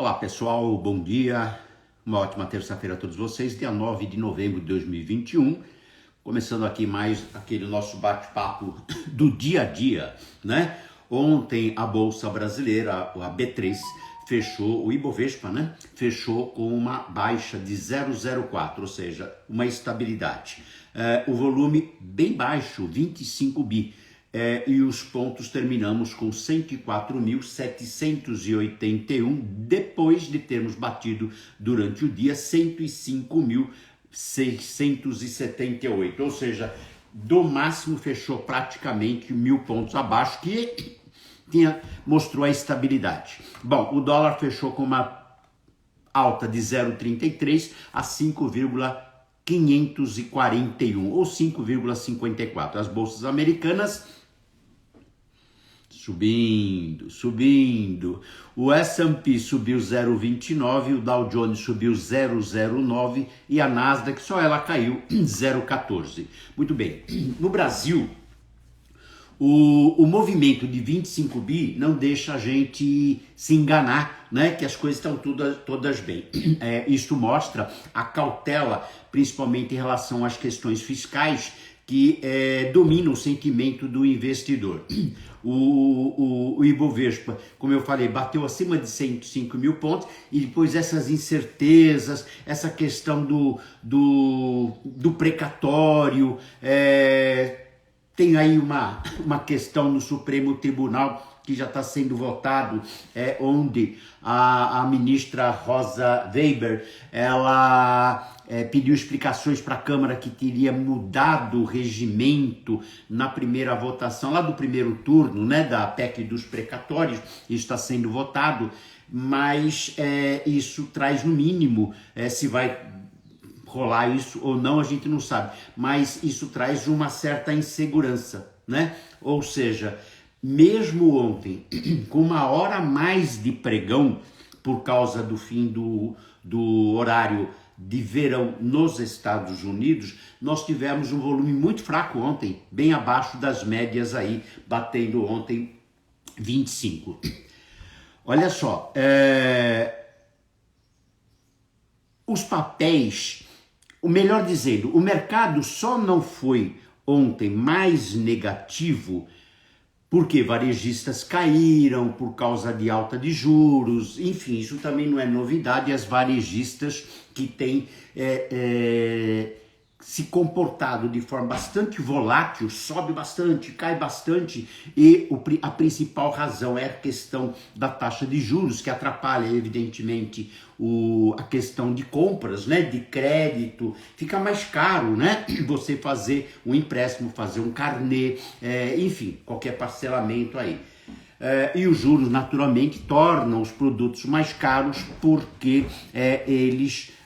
Olá pessoal, bom dia, uma ótima terça-feira a todos vocês, dia 9 de novembro de 2021, começando aqui mais aquele nosso bate-papo do dia a dia, né? Ontem a Bolsa Brasileira, a B3, fechou, o Ibovespa, né? Fechou com uma baixa de 0,04, ou seja, uma estabilidade. O volume bem baixo, 25 bi. E os pontos terminamos com 104.781, depois de termos batido durante o dia 105.678, ou seja, do máximo fechou praticamente 1.000 pontos abaixo, que mostrou a estabilidade. Bom, o dólar fechou com uma alta de 0,33 a 5,541 ou 5,54. As bolsas americanas subindo. O S&P subiu 0,29, o Dow Jones subiu 0,09 e a Nasdaq só ela caiu 0,14. Muito bem. No Brasil, o movimento de 25 bi não deixa a gente se enganar, né? Que as coisas estão todas bem. Isso mostra a cautela, principalmente em relação às questões fiscais, que domina o sentimento do investidor. O Ibovespa, como eu falei, bateu acima de 105 mil pontos e depois essas incertezas, essa questão do precatório, tem aí uma questão no Supremo Tribunal que já está sendo votado, onde a ministra Rosa Weber, ela pediu explicações para a Câmara que teria mudado o regimento na primeira votação, lá do primeiro turno, né, da PEC dos precatórios. Isso está sendo votado, mas isso traz no mínimo, se vai rolar isso ou não, a gente não sabe, mas isso traz uma certa insegurança, né? Ou seja, mesmo ontem, com uma hora a mais de pregão, por causa do fim do horário de verão nos Estados Unidos, nós tivemos um volume muito fraco ontem, bem abaixo das médias aí, batendo ontem 25. Olha só, os papéis, ou melhor dizendo, o mercado só não foi ontem mais negativo porque varejistas caíram por causa de alta de juros, enfim, isso também não é novidade. As varejistas que têm se comportado de forma bastante volátil, sobe bastante, cai bastante, e a principal razão é a questão da taxa de juros, que atrapalha evidentemente a questão de compras, né, de crédito. Fica mais caro, né, você fazer um empréstimo, fazer um carnê, enfim, qualquer parcelamento aí. E os juros naturalmente tornam os produtos mais caros, porque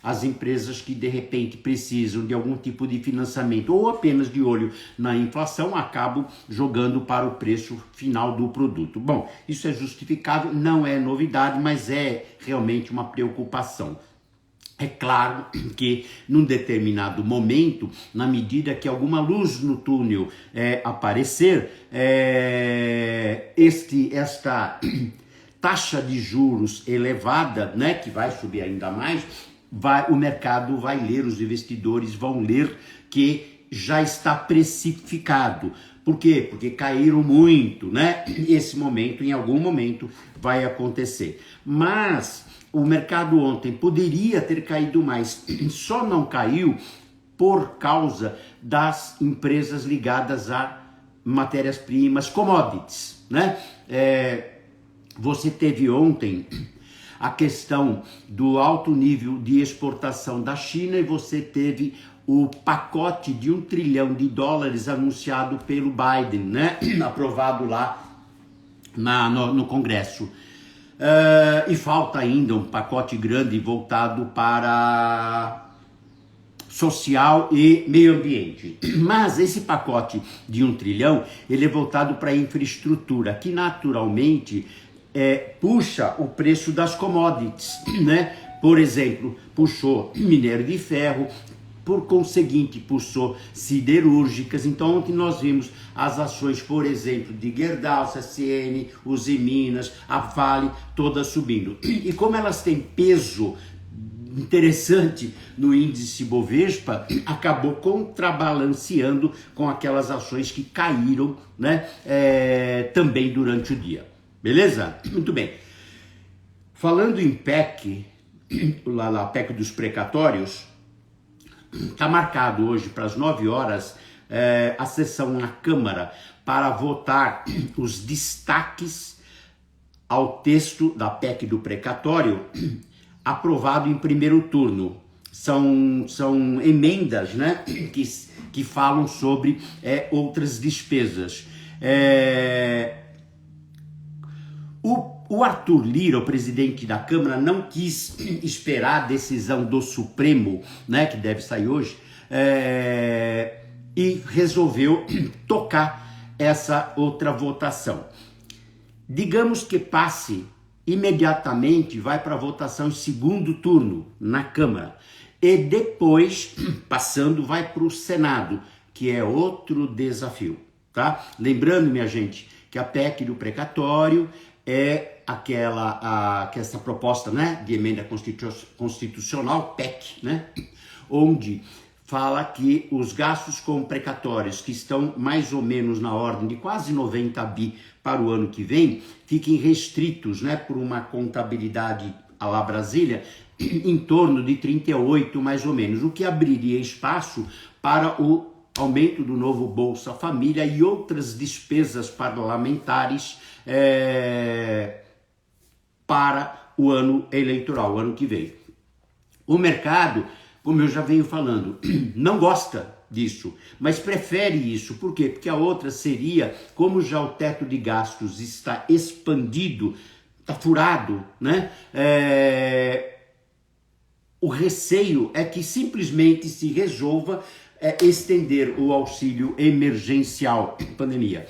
as empresas que de repente precisam de algum tipo de financiamento ou apenas de olho na inflação acabam jogando para o preço final do produto. Bom, isso é justificável, não é novidade, mas é realmente uma preocupação. É claro que num determinado momento, na medida que alguma luz no túnel aparecer, esta taxa de juros elevada, né, que vai subir ainda mais, o mercado vai ler, os investidores vão ler que já está precificado. Por quê? Porque caíram muito, né? Esse momento, em algum momento, vai acontecer. Mas o mercado ontem poderia ter caído mais, só não caiu por causa das empresas ligadas a matérias-primas, commodities, né? Você teve ontem a questão do alto nível de exportação da China, e você teve o pacote de $1 trilhão anunciado pelo Biden, né? Aprovado lá no Congresso. E falta ainda um pacote grande voltado para social e meio ambiente. Mas esse pacote de $1 trilhão, ele é voltado para a infraestrutura, que naturalmente puxa o preço das commodities, né? Por exemplo, puxou minério de ferro, por conseguinte pulsou siderúrgicas. Então ontem nós vimos as ações, por exemplo, de Gerdau, CSN, Usiminas, a Vale, todas subindo. E como elas têm peso interessante no índice Bovespa, acabou contrabalanceando com aquelas ações que caíram, né, também durante o dia. Beleza? Muito bem. Falando em PEC, a PEC dos precatórios, está marcado hoje para as 9 horas a sessão na Câmara para votar os destaques ao texto da PEC do precatório aprovado em primeiro turno. São emendas, né, que falam sobre outras despesas. O Arthur Lira, o presidente da Câmara, não quis esperar a decisão do Supremo, né, que deve sair hoje, e resolveu tocar essa outra votação. Digamos que passe, imediatamente vai para a votação em segundo turno na Câmara e depois, passando, vai para o Senado, que é outro desafio, tá? Lembrando, minha gente, que a PEC do precatório é essa proposta, né, de emenda constitucional, PEC, né, onde fala que os gastos com precatórios, que estão mais ou menos na ordem de quase 90 bi para o ano que vem, fiquem restritos, né, por uma contabilidade à la Brasília, em torno de 38 mais ou menos, o que abriria espaço para o aumento do novo Bolsa Família e outras despesas parlamentares para o ano eleitoral, o ano que vem. O mercado, como eu já venho falando, não gosta disso, mas prefere isso. Por quê? Porque a outra seria, como já o teto de gastos está expandido, está furado, né? O receio é que simplesmente se resolva estender o auxílio emergencial pandemia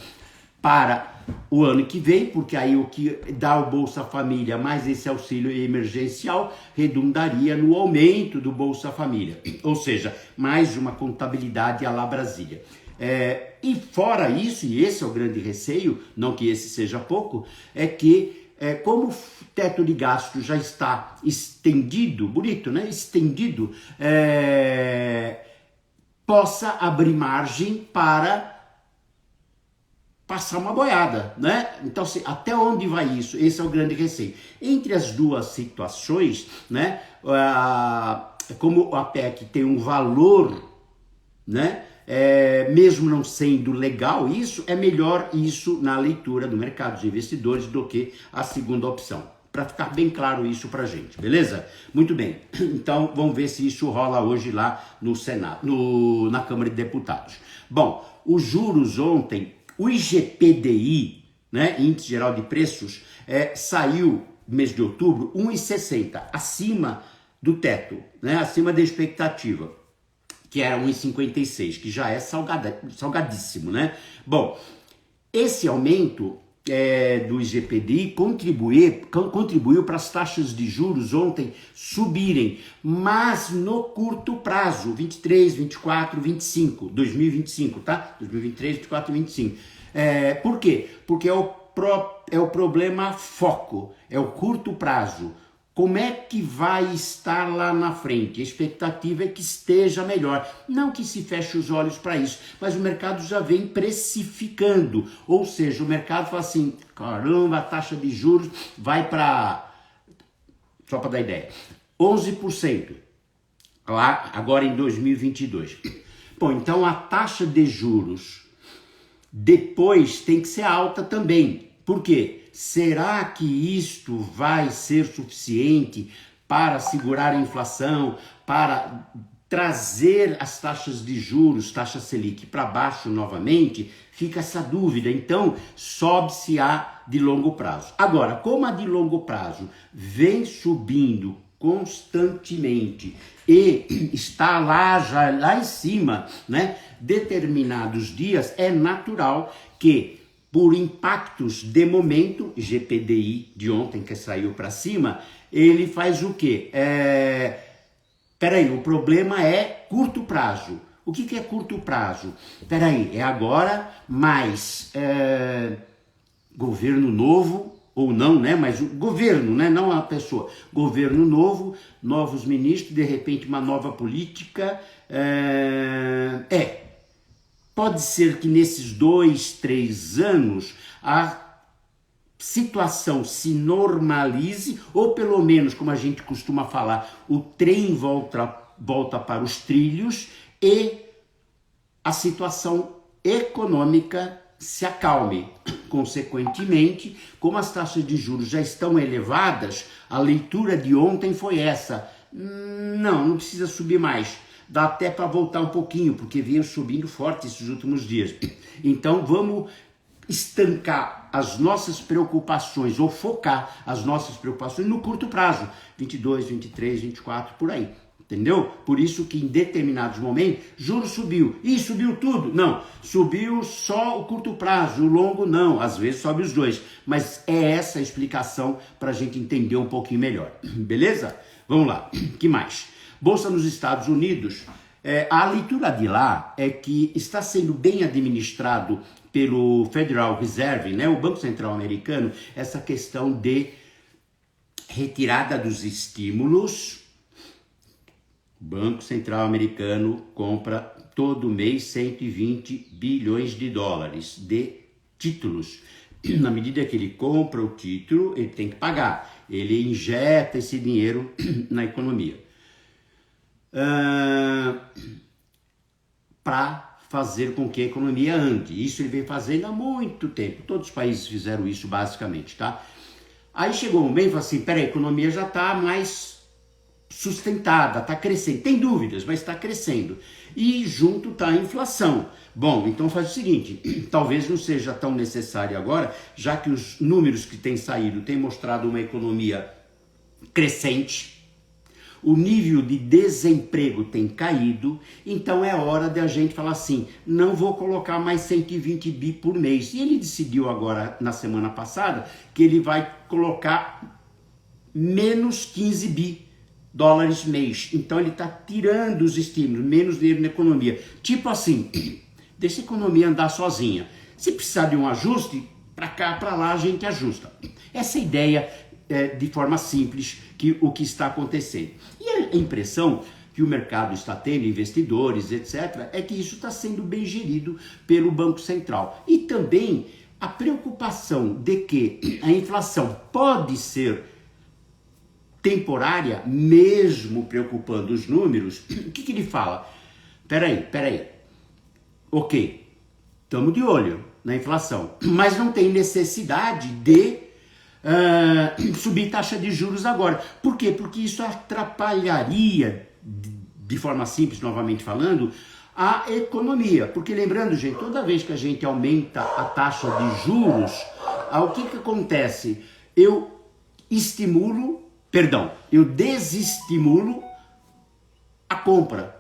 para o ano que vem, porque aí o que dá o Bolsa Família mais esse auxílio emergencial redundaria no aumento do Bolsa Família, ou seja, mais uma contabilidade à la Brasília. E fora isso, e esse é o grande receio, não que esse seja pouco, é que como o teto de gasto já está estendido, bonito, né? Estendido, possa abrir margem para passar uma boiada, né? Então, até onde vai isso? Esse é o grande receio. Entre as duas situações, né? Como a PEC tem um valor, né? Mesmo não sendo legal isso, é melhor isso na leitura do mercado de investidores do que a segunda opção. Para ficar bem claro isso pra gente, beleza? Muito bem, então vamos ver se isso rola hoje lá no Senado, na Câmara de Deputados. Bom, os juros ontem, o IGPDI, né, Índice Geral de Preços, saiu no mês de outubro 1,60, acima do teto, né, acima da expectativa, que era 1,56, que já é salgadíssimo, né? Bom, esse aumento do IGPDI contribuiu para as taxas de juros ontem subirem, mas no curto prazo, 23, 24, 25, 2025, tá? 2023, 24, 25. Por quê? Porque é o problema foco, é o curto prazo. Como é que vai estar lá na frente? A expectativa é que esteja melhor. Não que se feche os olhos para isso, mas o mercado já vem precificando. Ou seja, o mercado fala assim, caramba, a taxa de juros vai para, só para dar ideia, 11%, lá agora em 2022. Bom, então a taxa de juros depois tem que ser alta também. Por quê? Será que isto vai ser suficiente para segurar a inflação, para trazer as taxas de juros, taxa Selic, para baixo novamente? Fica essa dúvida. Então, sobe-se a de longo prazo. Agora, como a de longo prazo vem subindo constantemente e está lá em cima, né, determinados dias, é natural que por impactos de momento, GPDI de ontem que saiu para cima, ele faz o quê? Peraí, o problema é curto prazo. O que é curto prazo? Peraí, é agora, mas governo novo, ou não, né? Mas o governo, né? Não a pessoa. Governo novo, novos ministros, de repente uma nova política. Pode ser que nesses 2, 3 anos a situação se normalize, ou pelo menos, como a gente costuma falar, o trem volta para os trilhos e a situação econômica se acalme. Consequentemente, como as taxas de juros já estão elevadas, a leitura de ontem foi essa. Não precisa subir mais. Dá até para voltar um pouquinho, porque veio subindo forte esses últimos dias. Então vamos estancar as nossas preocupações, ou focar as nossas preocupações no curto prazo. 22, 23, 24, por aí. Entendeu? Por isso que em determinados momentos, juros subiu. E subiu tudo? Não. Subiu só o curto prazo, o longo não. Às vezes sobe os dois. Mas é essa a explicação para a gente entender um pouquinho melhor. Beleza? Vamos lá. Que mais? Bolsa nos Estados Unidos. A leitura de lá é que está sendo bem administrado pelo Federal Reserve, né, o Banco Central Americano, essa questão de retirada dos estímulos. O Banco Central Americano compra todo mês 120 bilhões de dólares de títulos. Na medida que ele compra o título, ele tem que pagar. Ele injeta esse dinheiro na economia. Para fazer com que a economia ande. Isso ele vem fazendo há muito tempo. Todos os países fizeram isso basicamente, tá? Aí chegou um momento e falou assim, peraí, a economia já está mais sustentada, está crescendo. Tem dúvidas, mas está crescendo. E junto está a inflação. Bom, então faz o seguinte, talvez não seja tão necessário agora, já que os números que têm saído têm mostrado uma economia crescente, o nível de desemprego tem caído, então é hora de a gente falar assim, não vou colocar mais 120 bi por mês. E ele decidiu agora, na semana passada, que ele vai colocar menos 15 bi dólares mês. Então ele está tirando os estímulos, menos dinheiro na economia. Tipo assim, deixa a economia andar sozinha. Se precisar de um ajuste, para cá, para lá a gente ajusta. Essa é a ideia de forma simples o que está acontecendo. E a impressão que o mercado está tendo, investidores, etc., é que isso está sendo bem gerido pelo Banco Central. E também a preocupação de que a inflação pode ser temporária, mesmo preocupando os números. O que ele fala? Peraí. Ok, estamos de olho na inflação, mas não tem necessidade de subir taxa de juros agora. Por quê? Porque isso atrapalharia, de forma simples, novamente falando, a economia. Porque lembrando, gente, toda vez que a gente aumenta a taxa de juros, o que acontece? Eu desestimulo a compra.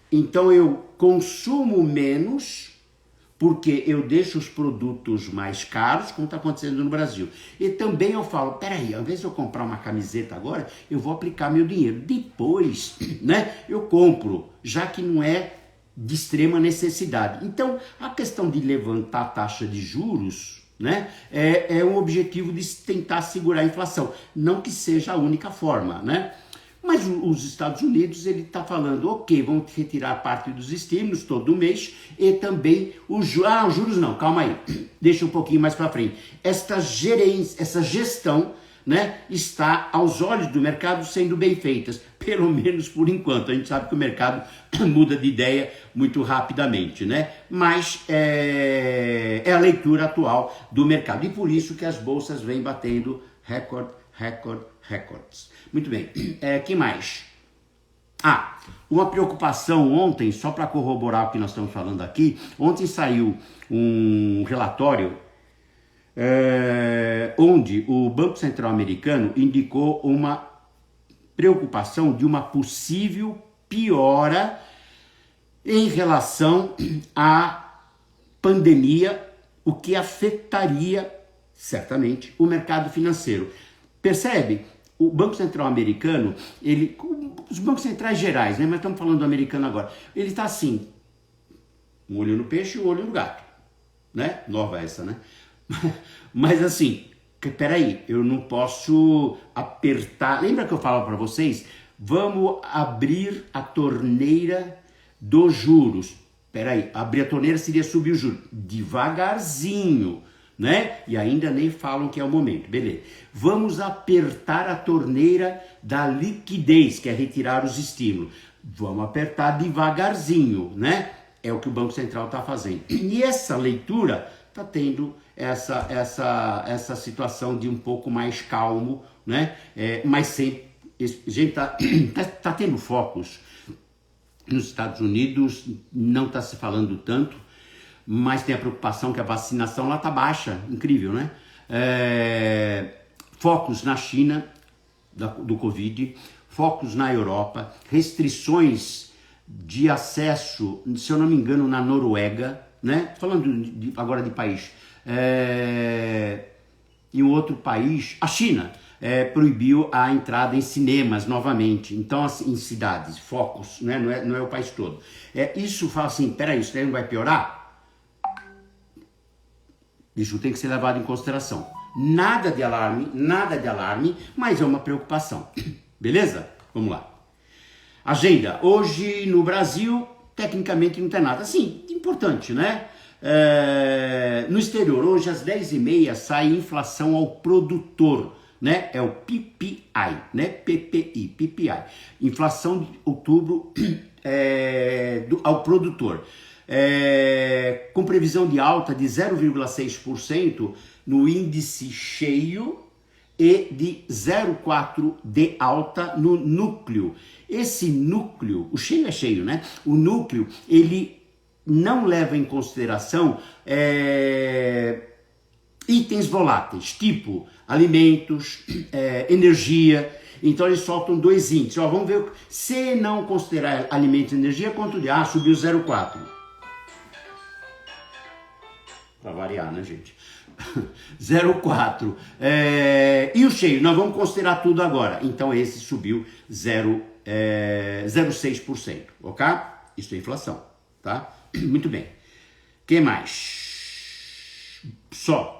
Então eu consumo menos, porque eu deixo os produtos mais caros, como está acontecendo no Brasil. E também eu falo, peraí, ao invés de eu comprar uma camiseta agora, eu vou aplicar meu dinheiro. Depois, né, eu compro, já que não é de extrema necessidade. Então, a questão de levantar a taxa de juros, né, é um objetivo de tentar segurar a inflação. Não que seja a única forma, né? Mas os Estados Unidos, ele está falando, ok, vamos retirar parte dos estímulos todo mês e também os juros não, calma aí, deixa um pouquinho mais para frente. Essa gestão, né, está aos olhos do mercado sendo bem feitas, pelo menos por enquanto. A gente sabe que o mercado muda de ideia muito rapidamente, né? Mas é a leitura atual do mercado e por isso que as bolsas vêm batendo recordes. Muito bem, que mais? Uma preocupação ontem, só para corroborar o que nós estamos falando aqui, ontem saiu um relatório onde o Banco Central Americano indicou uma preocupação de uma possível piora em relação à pandemia, o que afetaria certamente o mercado financeiro. Percebe? o Banco Central americano, os bancos centrais gerais, né? Mas estamos falando do americano agora. Ele está assim, um olho no peixe e um olho no gato, né? Nova essa, né? Mas assim, peraí, eu não posso apertar. Lembra que eu falava para vocês? Vamos abrir a torneira dos juros. Peraí, abrir a torneira seria subir os juros devagarzinho, né? E ainda nem falam que é o momento, beleza. Vamos apertar a torneira da liquidez, que é retirar os estímulos. Vamos apertar devagarzinho, né? É o que o Banco Central está fazendo. E essa leitura está tendo essa situação de um pouco mais calmo, né? Mas sempre, gente, tá tendo focos nos Estados Unidos, não está se falando tanto, mas tem a preocupação que a vacinação lá está baixa, incrível, né? Focos na China, do Covid, focos na Europa, restrições de acesso, se eu não me engano, na Noruega, né? Falando agora de país, em um outro país, a China proibiu a entrada em cinemas novamente, então assim, em cidades, focos, né? Não é o país todo. Isso fala assim, peraí, isso daí não vai piorar? Isso tem que ser levado em consideração. Nada de alarme, mas é uma preocupação. Beleza? Vamos lá. Agenda. Hoje no Brasil, tecnicamente não tem nada. Sim, importante, né? No exterior, hoje às 10h30 sai inflação ao produtor, né? É o PPI, né? PPI. Inflação de outubro ao produtor. Com previsão de alta de 0,6% no índice cheio e de 0,4% de alta no núcleo. Esse núcleo, o cheio é cheio, né? O núcleo, ele não leva em consideração itens voláteis, tipo alimentos, energia. Então eles soltam dois índices. Vamos ver, se não considerar alimentos e energia, quanto de? Subiu 0,4%. Para variar, né, gente? 0,4. E o cheio? Nós vamos considerar tudo agora. Então esse subiu 0,6%, ok? Isso é inflação, tá? Muito bem. Que mais?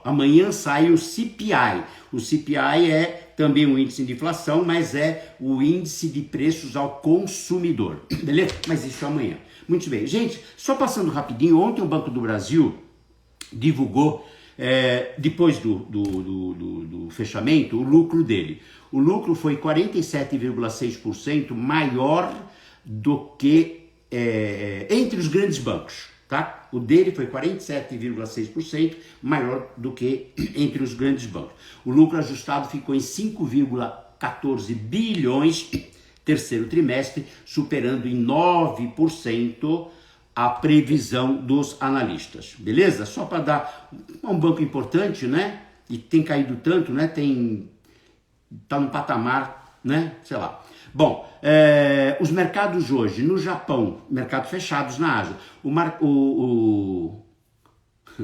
Amanhã sai o CPI. O CPI é também um índice de inflação, mas é o índice de preços ao consumidor. Beleza? Mas isso é amanhã. Muito bem. Gente, só passando rapidinho, ontem o Banco do Brasil divulgou, depois do fechamento, o lucro dele. O lucro foi 47,6% maior do que entre os grandes bancos, tá? O dele foi 47,6% maior do que entre os grandes bancos. O lucro ajustado ficou em 5,14 bilhões terceiro trimestre, superando em 9% a previsão dos analistas, beleza? Só para dar um banco importante, né? E tem caído tanto, né? Tá no patamar, né? Sei lá. Bom, os mercados hoje, no Japão, mercados fechados na Ásia,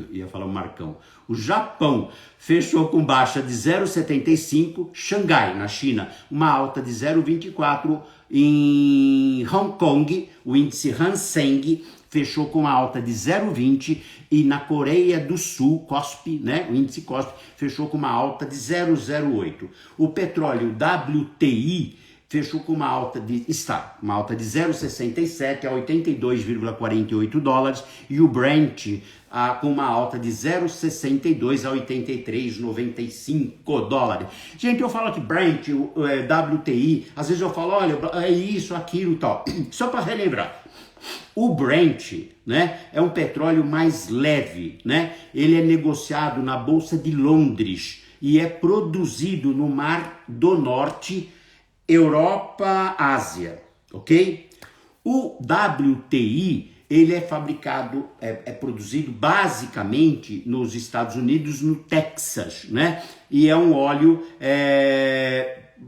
ia falar o Marcão. O Japão fechou com baixa de 0,75, Xangai, na China, uma alta de 0,24, em Hong Kong, o índice Hang Seng fechou com uma alta de 0,20 e na Coreia do Sul, KOSPI, né, o índice KOSPI, fechou com uma alta de 0,08. O petróleo WTI fechou com uma alta de 0,67 a 82,48 dólares e o Brent com uma alta de 0,62 a 83,95 dólares. Gente, eu falo que Brent, WTI, às vezes eu falo, olha, é isso, aquilo e tal. Só para relembrar. O Brent, né, é um petróleo mais leve, né? Ele é negociado na Bolsa de Londres e é produzido no Mar do Norte, Europa, Ásia, ok? O WTI, ele é fabricado, é produzido basicamente nos Estados Unidos, no Texas, né? E é um óleo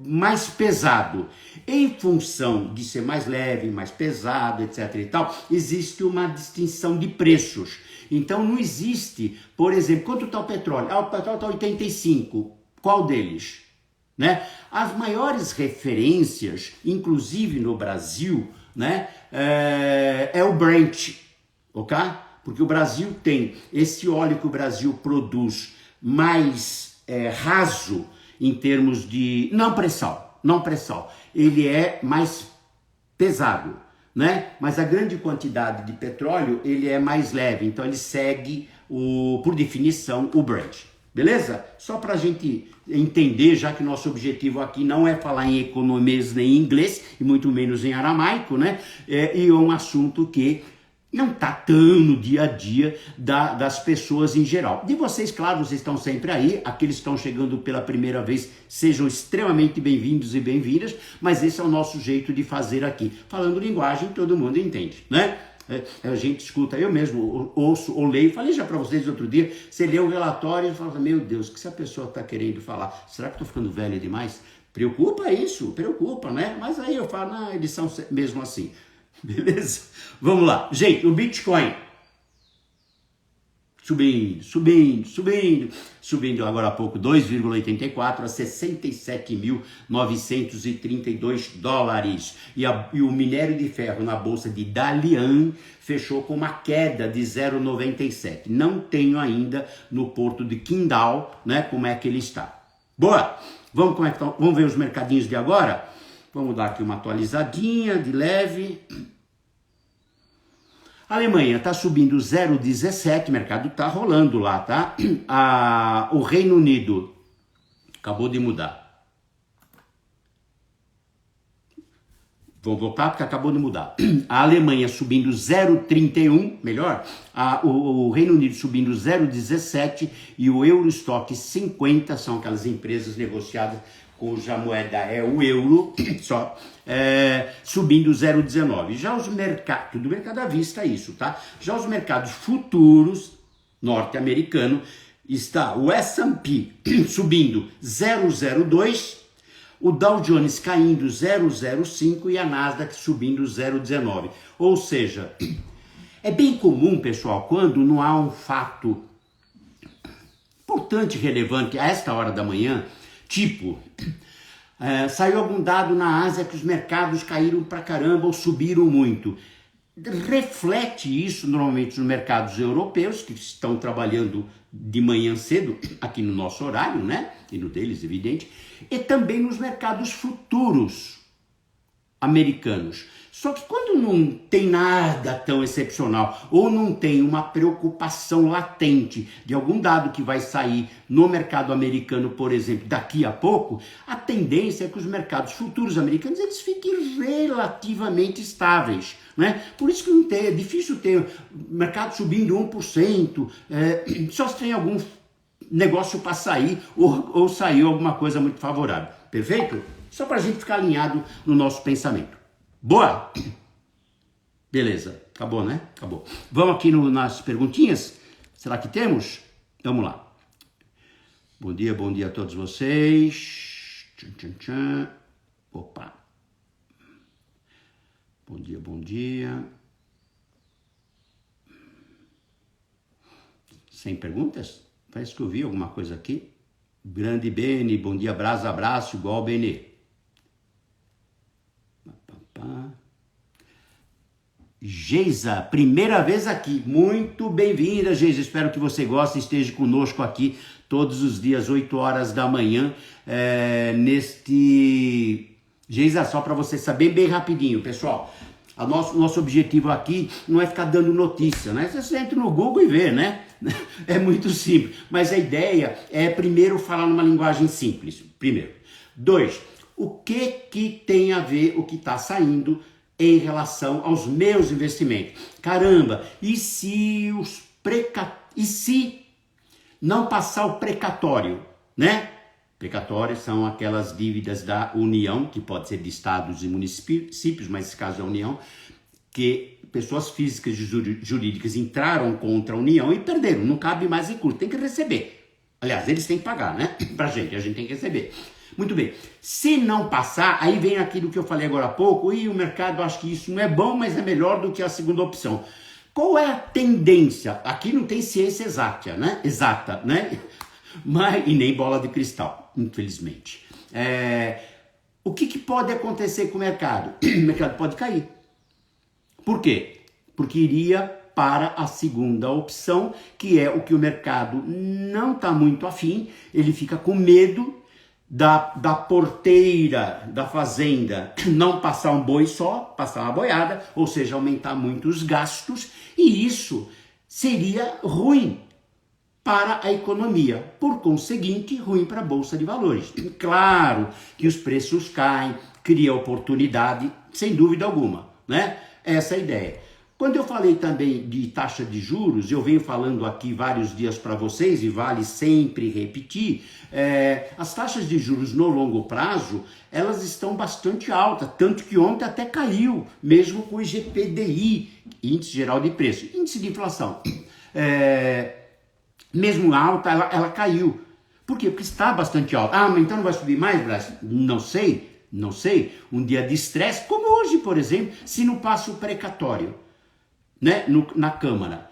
mais pesado. Em função de ser mais leve, mais pesado, etc e tal, existe uma distinção de preços. Então não existe, por exemplo, quanto está o petróleo? O petróleo está 85. Qual deles? né? As maiores referências, inclusive no Brasil, né, é o Brent, ok? Porque o Brasil tem esse óleo que o Brasil produz mais raso em termos de não pré-sal, ele é mais pesado, né? Mas a grande quantidade de petróleo ele é mais leve, então ele segue por definição o Brent. Beleza? Só para a gente entender, já que nosso objetivo aqui não é falar em economês nem em inglês, e muito menos em aramaico, né? E é um assunto que não está tão no dia a dia das pessoas em geral. De vocês, claro, vocês estão sempre aí, aqueles que estão chegando pela primeira vez, sejam extremamente bem-vindos e bem-vindas, mas esse é o nosso jeito de fazer aqui. Falando linguagem, todo mundo entende, né? A gente escuta, eu mesmo ouço ou leio, falei já para vocês outro dia, você lê o relatório e fala, meu Deus, o que essa pessoa está querendo falar? Será que estou ficando velho demais? Preocupa isso, preocupa, né? Mas aí eu falo, não, eles são mesmo assim. Beleza? Vamos lá. Gente, o Bitcoin subindo agora há pouco 2,84 a 67.932 dólares. E o minério de ferro na bolsa de Dalian fechou com uma queda de 0,97. Não tenho ainda no porto de Qingdao, né, como é que ele está. Boa! Vamos ver os mercadinhos de agora? Vamos dar aqui uma atualizadinha de leve. A Alemanha está subindo 0,17, o mercado está rolando lá, tá? O Reino Unido acabou de mudar. Vou voltar porque acabou de mudar. A Alemanha subindo 0,31, melhor. O Reino Unido subindo 0,17 e o Eurostock 50, são aquelas empresas negociadas cuja moeda é o euro, só, subindo 0,19. Já os mercados, tudo mercado à vista isso, tá? Já os mercados futuros norte-americano, está o S&P subindo 0,02, o Dow Jones caindo 0,05 e a Nasdaq subindo 0,19. Ou seja, é bem comum, pessoal, quando não há um fato importante, relevante a esta hora da manhã, tipo, saiu algum dado na Ásia que os mercados caíram pra caramba ou subiram muito. Reflete isso normalmente nos mercados europeus, que estão trabalhando de manhã cedo, aqui no nosso horário, né? E no deles, evidente. E também nos mercados futuros americanos. Só que quando não tem nada tão excepcional ou não tem uma preocupação latente de algum dado que vai sair no mercado americano, por exemplo, daqui a pouco, a tendência é que os mercados futuros americanos eles fiquem relativamente estáveis, né? Por isso que é difícil ter mercado subindo 1%, só se tem algum negócio para sair ou saiu alguma coisa muito favorável. Perfeito? Só para a gente ficar alinhado no nosso pensamento. Boa? Beleza. Acabou, né? Acabou. Vamos aqui nas perguntinhas? Será que temos? Vamos lá. Bom dia a todos vocês. Tchan, tchan, tchan. Opa. Bom dia. Sem perguntas? Parece que eu vi alguma coisa aqui. Grande Beni, bom dia, abraço, igual Beni. Geisa, primeira vez aqui, muito bem-vinda, Geisa, espero que você goste e esteja conosco aqui todos os dias, 8 horas da manhã, Geisa, só para você saber bem rapidinho, pessoal, nosso objetivo aqui não é ficar dando notícia, né? Você entra no Google e vê, né? É muito simples, mas a ideia é primeiro falar numa linguagem simples, primeiro. 2, o que tem a ver o que está saindo em relação aos meus investimentos? Caramba, e se não passar o precatório, né? Precatórios são aquelas dívidas da União, que pode ser de estados e municípios, mas nesse caso é a União, que pessoas físicas e jurídicas entraram contra a União e perderam, não cabe mais recurso, tem que receber. Aliás, eles têm que pagar, né? Pra gente, a gente tem que receber. Muito bem, se não passar, aí vem aquilo que eu falei agora há pouco, e o mercado acha que isso não é bom, mas é melhor do que a segunda opção. Qual é a tendência? Aqui não tem ciência exata, né? E nem bola de cristal, infelizmente. O que pode acontecer com o mercado? O mercado pode cair. Por quê? Porque iria para a segunda opção, que é o que o mercado não está muito afim, ele fica com medo da porteira da fazenda não passar um boi só, passar uma boiada, ou seja, aumentar muito os gastos, e isso seria ruim para a economia, por conseguinte, ruim para a Bolsa de Valores. Claro que os preços caem, cria oportunidade, sem dúvida alguma, né? Essa é a ideia. Quando eu falei também de taxa de juros, eu venho falando aqui vários dias para vocês, e vale sempre repetir, as taxas de juros no longo prazo, elas estão bastante altas, tanto que ontem até caiu, mesmo com o IGPDI, Índice Geral de Preço, Índice de Inflação. Mesmo alta, ela caiu. Por quê? Porque está bastante alta. Ah, mas então não vai subir mais, Brás? Não sei. Um dia de estresse, como hoje, por exemplo, se não passa o precatório, né, na Câmara.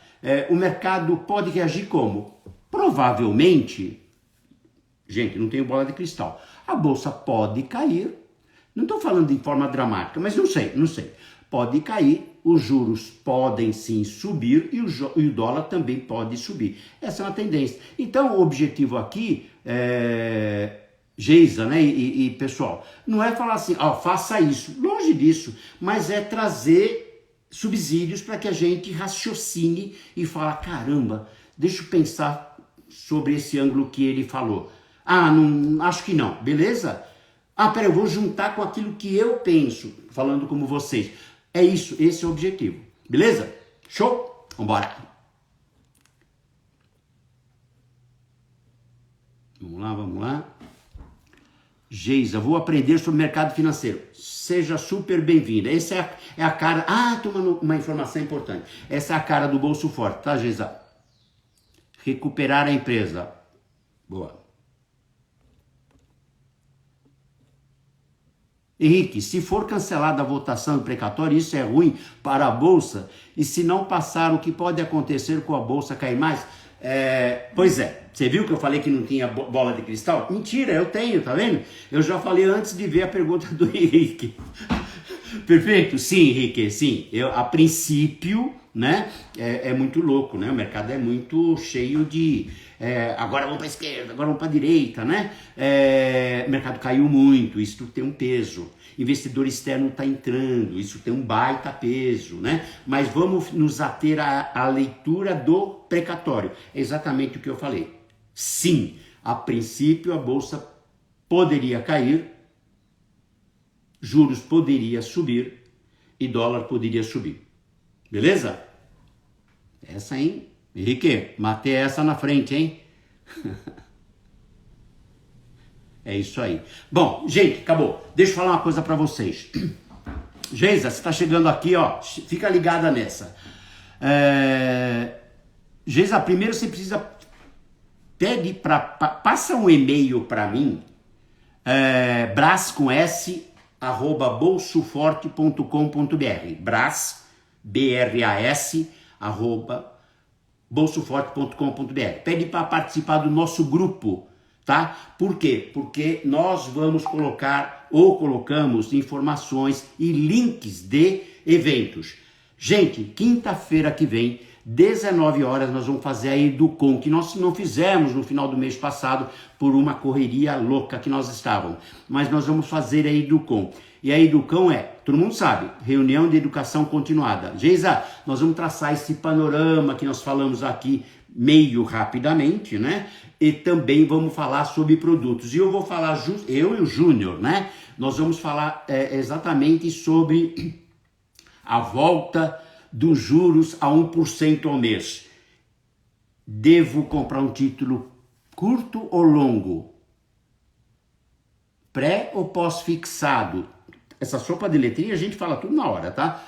O mercado pode reagir como? Provavelmente, gente, não tenho bola de cristal, a Bolsa pode cair, não estou falando de forma dramática, mas não sei. Pode cair, os juros podem sim subir e o dólar também pode subir. Essa é uma tendência. Então, o objetivo aqui, Geisa, né, e pessoal, não é falar assim, faça isso, longe disso, mas é trazer subsídios para que a gente raciocine e fala, caramba, deixa eu pensar sobre esse ângulo que ele falou. Não, acho que não, beleza? Peraí, eu vou juntar com aquilo que eu penso, falando como vocês. É isso, esse é o objetivo, beleza? Show? Vambora! Vamos lá. Geisa, vou aprender sobre mercado financeiro. Seja super bem-vinda. Essa é a cara... tem uma informação importante. Essa é a cara do Bolso Forte, tá, Geisa? Recuperar a empresa. Boa. Henrique, se for cancelada a votação do precatório, isso é ruim para a Bolsa? E se não passar, o que pode acontecer com a Bolsa cair mais? Pois é, você viu que eu falei que não tinha bola de cristal? Mentira, eu tenho, tá vendo? Eu já falei antes de ver a pergunta do Henrique. Perfeito? Sim, Henrique, sim. A princípio, né, é muito louco, né? O mercado é muito cheio de... agora vamos para a esquerda, agora vamos para a direita, né? O mercado caiu muito, isso tem um peso. Investidor externo está entrando, isso tem um baita peso, né? Mas vamos nos ater à leitura do precatório. É exatamente o que eu falei. Sim, a princípio a Bolsa poderia cair, juros poderia subir e dólar poderia subir. Beleza? Essa, hein? Henrique, matei essa na frente, hein? É isso aí. Bom, gente, acabou. Deixa eu falar uma coisa pra vocês. Geisa, você tá chegando aqui, ó. Fica ligada nessa. Geisa, primeiro você precisa... Passa um e-mail pra mim. Bras com S, @bolsoforte.com.br. Bras, B-R-A-S, @bolsoforte.com.br. Pede para participar do nosso grupo, tá? Por quê? Porque nós vamos colocar ou colocamos informações e links de eventos. Gente, quinta-feira que vem, 19 horas, nós vamos fazer a Educom, que nós não fizemos no final do mês passado por uma correria louca que nós estávamos. Mas nós vamos fazer a Educom. E a Educom todo mundo sabe, reunião de educação continuada. Geisa, nós vamos traçar esse panorama que nós falamos aqui meio rapidamente, né? E também vamos falar sobre produtos. E eu vou falar, eu e o Júnior, né? Nós vamos falar exatamente sobre a volta dos juros a 1% ao mês. Devo comprar um título curto ou longo? Pré ou pós-fixado? Essa sopa de letrinha a gente fala tudo na hora, tá?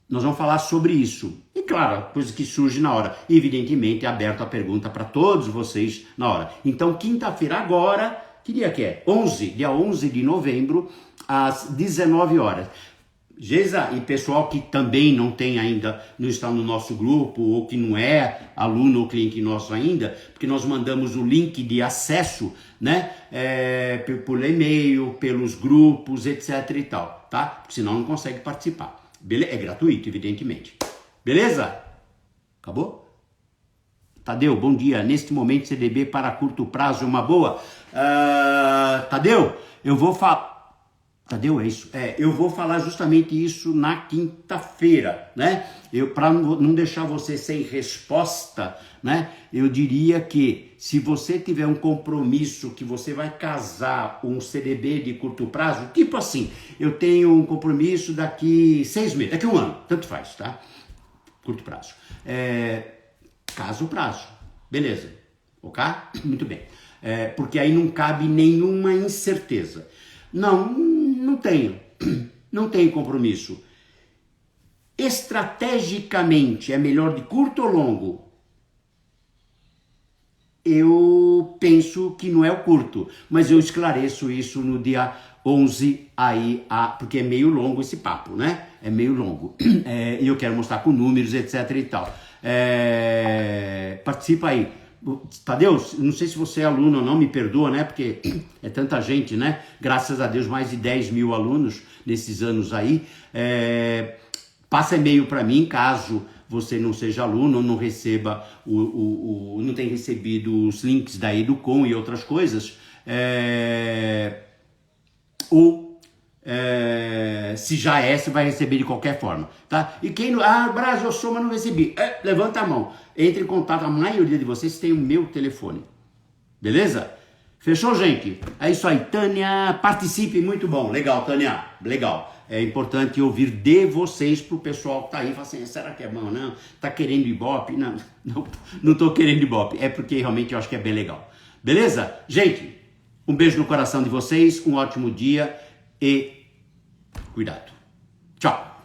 Nós vamos falar sobre isso. E claro, coisa que surge na hora. Evidentemente, é aberto a pergunta para todos vocês na hora. Então, quinta-feira agora, que dia que é? dia 11 de novembro, às 19 horas. Geisa, e pessoal que também não tem ainda, não está no nosso grupo, ou que não é aluno ou cliente nosso ainda, porque nós mandamos o link de acesso, né, por e-mail, pelos grupos, etc e tal, tá? Porque senão não consegue participar. É gratuito, evidentemente. Beleza? Acabou? Tadeu, bom dia. Neste momento, CDB para curto prazo é uma boa. Tadeu, eu vou falar... Tadeu, é isso? Eu vou falar justamente isso na quinta-feira, né? Para não deixar você sem resposta, né? Eu diria que se você tiver um compromisso que você vai casar um CDB de curto prazo, tipo assim, eu tenho um compromisso daqui 6 meses, daqui 1 ano, tanto faz, tá? Curto prazo. Casa o prazo, beleza, ok? Muito bem. Porque aí não cabe nenhuma incerteza. Não tenho compromisso. Estrategicamente é melhor de curto ou longo? Eu penso que não é o curto, mas eu esclareço isso no dia 11 aí, porque é meio longo esse papo, né? É meio longo. E eu quero mostrar com números, etc e tal. Participa aí. Tadeu, não sei se você é aluno ou não, me perdoa, né? Porque é tanta gente, né? Graças a Deus, mais de 10 mil alunos nesses anos aí. Passa e-mail para mim, caso você não seja aluno ou não receba, não tenha recebido os links da Educom e outras coisas. Se já você vai receber de qualquer forma, tá? E quem não... Brasil, eu sou, mas não recebi. Levanta a mão. Entre em contato, a maioria de vocês tem o meu telefone. Beleza? Fechou, gente? É isso aí. Tânia, participe, muito bom. Legal, Tânia. Legal. É importante ouvir de vocês pro pessoal que tá aí. Fala assim, será que é bom? Não. Tá querendo Ibope? Não tô querendo Ibope. É porque realmente eu acho que é bem legal. Beleza? Gente, um beijo no coração de vocês. Um ótimo dia e cuidado. Tchau.